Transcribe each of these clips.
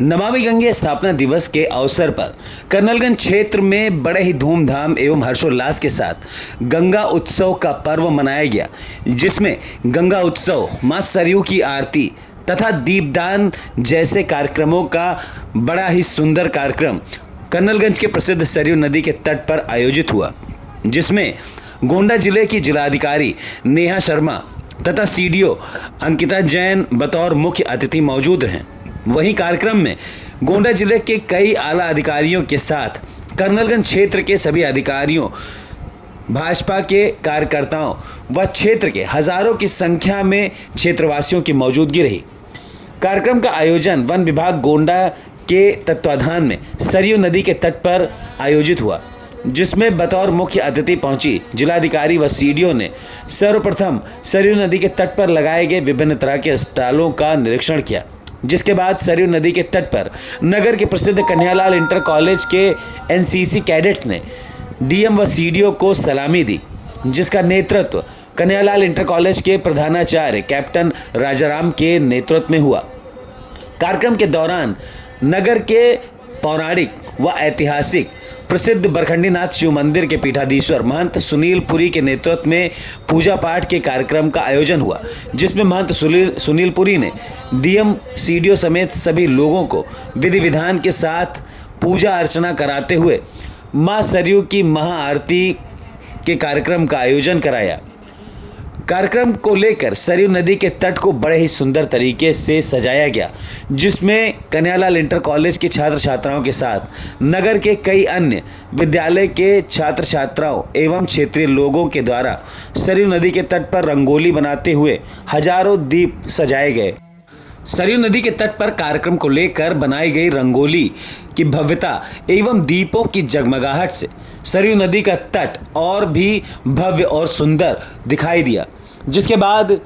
नमामि गंगे स्थापना दिवस के अवसर पर कर्नलगंज क्षेत्र में बड़े ही धूमधाम एवं हर्षोल्लास के साथ गंगा उत्सव का पर्व मनाया गया, जिसमें गंगा उत्सव, मां सरयू की आरती तथा दीपदान जैसे कार्यक्रमों का बड़ा ही सुंदर कार्यक्रम कर्नलगंज के प्रसिद्ध सरयू नदी के तट पर आयोजित हुआ, जिसमें गोंडा जिले की जिलाधिकारी नेहा शर्मा तथा सीडीओ अंकिता जैन बतौर मुख्य अतिथि मौजूद रहे। वहीं कार्यक्रम में गोंडा जिले के कई आला अधिकारियों के साथ कर्नलगंज क्षेत्र के सभी अधिकारियों, भाजपा के कार्यकर्ताओं व क्षेत्र के हजारों की संख्या में क्षेत्रवासियों की मौजूदगी रही। कार्यक्रम का आयोजन वन विभाग गोंडा के तत्वाधान में सरयू नदी के तट पर आयोजित हुआ, जिसमें बतौर मुख्य अतिथि पहुंची जिलाधिकारी व सीडीओ ने सर्वप्रथम सरयू नदी के तट पर लगाए गए विभिन्न तरह के स्टॉलों का निरीक्षण किया, जिसके बाद सरयू नदी के तट पर नगर के प्रसिद्ध कन्हैयालाल इंटर कॉलेज के एनसीसी कैडेट्स ने डीएम व सीडीओ को सलामी दी, जिसका नेतृत्व कन्हैयालाल इंटर कॉलेज के प्रधानाचार्य कैप्टन राजाराम के नेतृत्व में हुआ। कार्यक्रम के दौरान नगर के पौराणिक व ऐतिहासिक प्रसिद्ध बरखंडीनाथ शिव मंदिर के पीठाधीश्वर महंत सुनील पुरी के नेतृत्व में पूजा पाठ के कार्यक्रम का आयोजन हुआ, जिसमें महंत सुनील पुरी ने डीएम सीडीओ समेत सभी लोगों को विधि विधान के साथ पूजा अर्चना कराते हुए मां सरयू की महाआरती के कार्यक्रम का आयोजन कराया। कार्यक्रम को लेकर सरयू नदी के तट को बड़े ही सुंदर तरीके से सजाया गया, जिसमें कन्हैयालाल इंटर कॉलेज के छात्र छात्राओं के साथ नगर के कई अन्य विद्यालय के छात्र छात्राओं एवं क्षेत्रीय लोगों के द्वारा सरयू नदी के तट पर रंगोली बनाते हुए हजारों दीप सजाए गए। सरयू नदी के तट पर कार्यक्रम को लेकर बनाई गई रंगोली की भव्यता एवं दीपों की जगमगाहट से सरयू नदी का तट और भी भव्य और सुंदर दिखाई दिया, जिसके बाद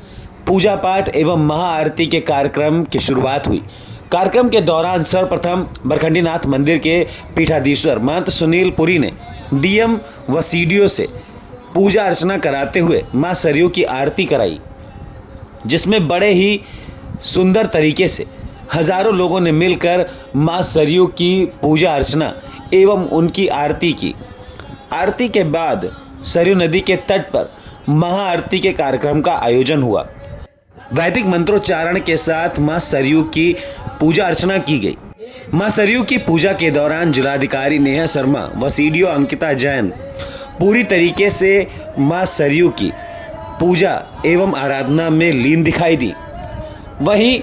पूजा पाठ एवं महाआरती के कार्यक्रम की शुरुआत हुई। कार्यक्रम के दौरान सर्वप्रथम बरखंडीनाथ मंदिर के पीठाधीश्वर महंत सुनील पुरी ने डीएम व सीडीओ से पूजा अर्चना कराते हुए मां सरयू की आरती कराई, जिसमें बड़े ही सुंदर तरीके से हजारों लोगों ने मिलकर मां सरयू की पूजा अर्चना एवं उनकी आरती की। आरती के बाद सरयू नदी के तट पर महाआरती के कार्यक्रम का आयोजन हुआ। वैदिक मंत्रोच्चारण के साथ मां सरयू की पूजा अर्चना की गई। मां सरयू की पूजा के दौरान जिलाधिकारी नेहा शर्मा व सीडीओ अंकिता जैन पूरी तरीके से मां सरयू की पूजा एवं आराधना में लीन दिखाई दी। वहीं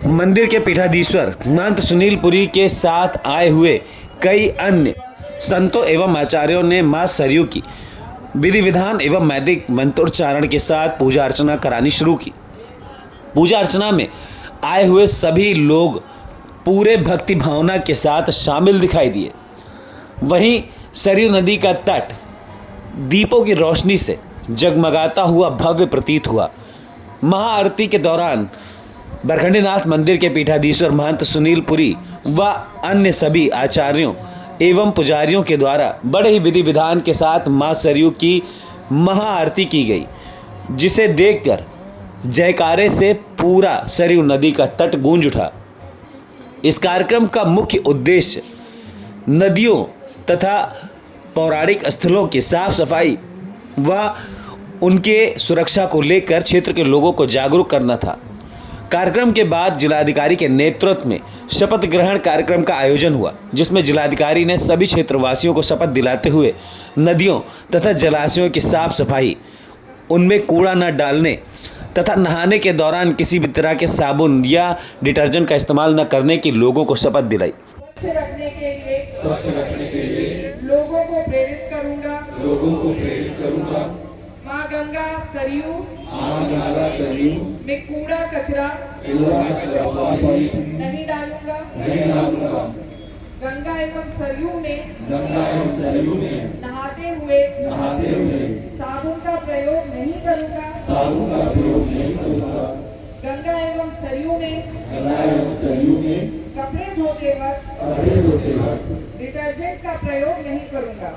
मंदिर के पीठाधीश्वर महंत सुनील पुरी के साथ आए हुए कई अन्य संतों एवं आचार्यों ने मां सरयू की विधि विधान एवं वैदिक मंत्रोच्चारण के साथ पूजा अर्चना करानी शुरू की। पूजा अर्चना में आए हुए सभी लोग पूरे भक्ति भावना के साथ शामिल दिखाई दिए। वहीं सरयू नदी का तट दीपों की रोशनी से जगमगाता हुआ भव्य प्रतीत हुआ। महाआरती के दौरान बरखंडीनाथ मंदिर के पीठाधीश्वर महंत सुनील पुरी व अन्य सभी आचार्यों एवं पुजारियों के द्वारा बड़े ही विधि विधान के साथ मां सरयू की महाआरती की गई, जिसे देखकर जयकारे से पूरा सरयू नदी का तट गूंज उठा। इस कार्यक्रम का मुख्य उद्देश्य नदियों तथा पौराणिक स्थलों की साफ सफाई व उनके सुरक्षा को लेकर क्षेत्र के लोगों को जागरूक करना था। कार्यक्रम के बाद जिलाधिकारी के नेतृत्व में शपथ ग्रहण कार्यक्रम का आयोजन हुआ, जिसमें जिलाधिकारी ने सभी क्षेत्रवासियों को शपथ दिलाते हुए नदियों तथा जलाशयों की साफ सफाई, उनमें कूड़ा न डालने तथा नहाने के दौरान किसी भी तरह के साबुन या डिटर्जेंट का इस्तेमाल न करने की लोगों को शपथ दिलाई। स्वच्छ रखने के लिए लोगों को प्रेरित करूंगा। माँ गंगा सरयू में कूड़ा कचरा नहीं डालूंगा। गंगा एवं सरयू में नहाते हुए साबुन का प्रयोग नहीं करूंगा। गंगा एवं सरयू में कपड़े धोते वक्त डिटर्जेंट का प्रयोग नहीं करूंगा।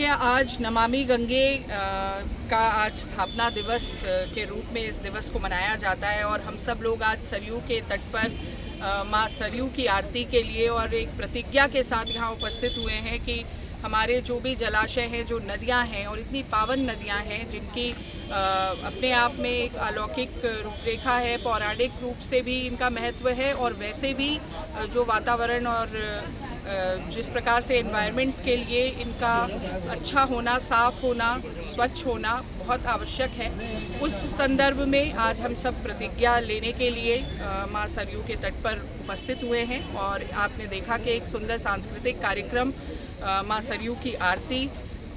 आज नमामि गंगे का आज स्थापना दिवस के रूप में इस दिवस को मनाया जाता है और हम सब लोग आज सरयू के तट पर माँ सरयू की आरती के लिए और एक प्रतिज्ञा के साथ यहाँ उपस्थित हुए हैं कि हमारे जो भी जलाशय हैं, जो नदियाँ हैं और इतनी पावन नदियाँ हैं जिनकी अपने आप में एक अलौकिक रूपरेखा है, पौराणिक रूप से भी इनका महत्व है और वैसे भी जो वातावरण और जिस प्रकार से एनवायरनमेंट के लिए इनका अच्छा होना, साफ होना, स्वच्छ होना बहुत आवश्यक है। उस संदर्भ में आज हम सब प्रतिज्ञा लेने के लिए माँ सरयू के तट पर उपस्थित हुए हैं और आपने देखा कि एक सुंदर सांस्कृतिक कार्यक्रम माँ सरयू की आरती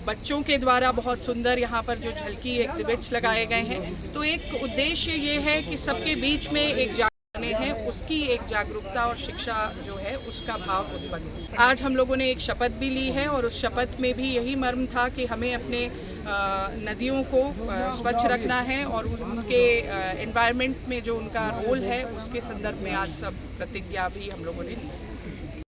बच्चों के द्वारा बहुत सुंदर यहाँ पर जो झलकी एग्जिबिट्स लगाए गए हैं। तो एक उद्देश्य ये है कि सबके बीच में एक जागरूकता है, उसकी एक जागरूकता और शिक्षा जो है उसका भाव उत्पन्न हो। आज हम लोगों ने एक शपथ भी ली है और उस शपथ में भी यही मर्म था कि हमें अपने नदियों को स्वच्छ रखना है और उनके एनवायरनमेंट में जो उनका रोल है उसके संदर्भ में आज सब प्रतिज्ञा भी हम लोगों ने ली।